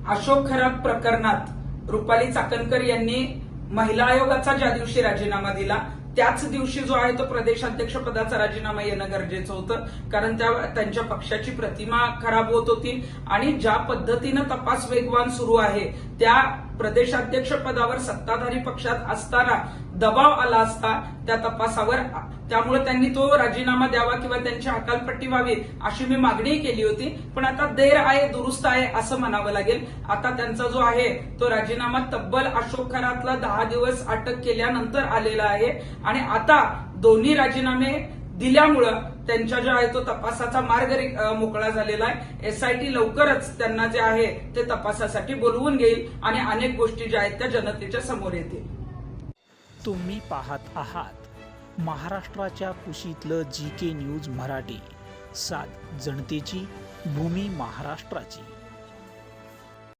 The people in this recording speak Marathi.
अशोक खरात प्रकरणात रुपाली चाकणकर यांनी महिला आयोगाचा ज्या दिवशी राजीनामा दिला त्याच दिवशी जो आहे तो प्रदेशाध्यक्ष पदाचा राजीनामा येणं गरजेचं होतं, कारण त्यांच्या पक्षाची प्रतिमा खराब होत होती आणि ज्या पद्धतीनं तपास वेगवान सुरू आहे त्या प्रदेशाध्यक्ष पदावर सत्ताधारी पक्षात असताना दबाव आला असता त्या तपासावर, त्यामुळे त्यांनी तो राजीनामा द्यावा किंवा त्यांची हकालपट्टी व्हावी अशी मी मागणी केली होती. पण आता देर आहे दुरुस्त आहे असं म्हणावं लागेल. आता त्यांचा जो आहे तो राजीनामा तब्बल अशोक खरातला 10 दिवस अटक केल्यानंतर आलेला आहे आणि आता दोन्ही राजीनामे दिल्यामुळं त्यांच्या जो आहे तो तपासाचा मार्ग मोकळा झालेला आहे. एसआयटी लवकरच त्यांना जे आहे ते तपासासाठी बोलवून घेईल आणि अनेक गोष्टी ज्या आहेत त्या जनतेच्या समोर येतील. तुम्ही पाहत आहात महाराष्ट्राच्या कुशीतलं GK न्यूज मराठी, सात जनतेची, भूमी महाराष्ट्राची.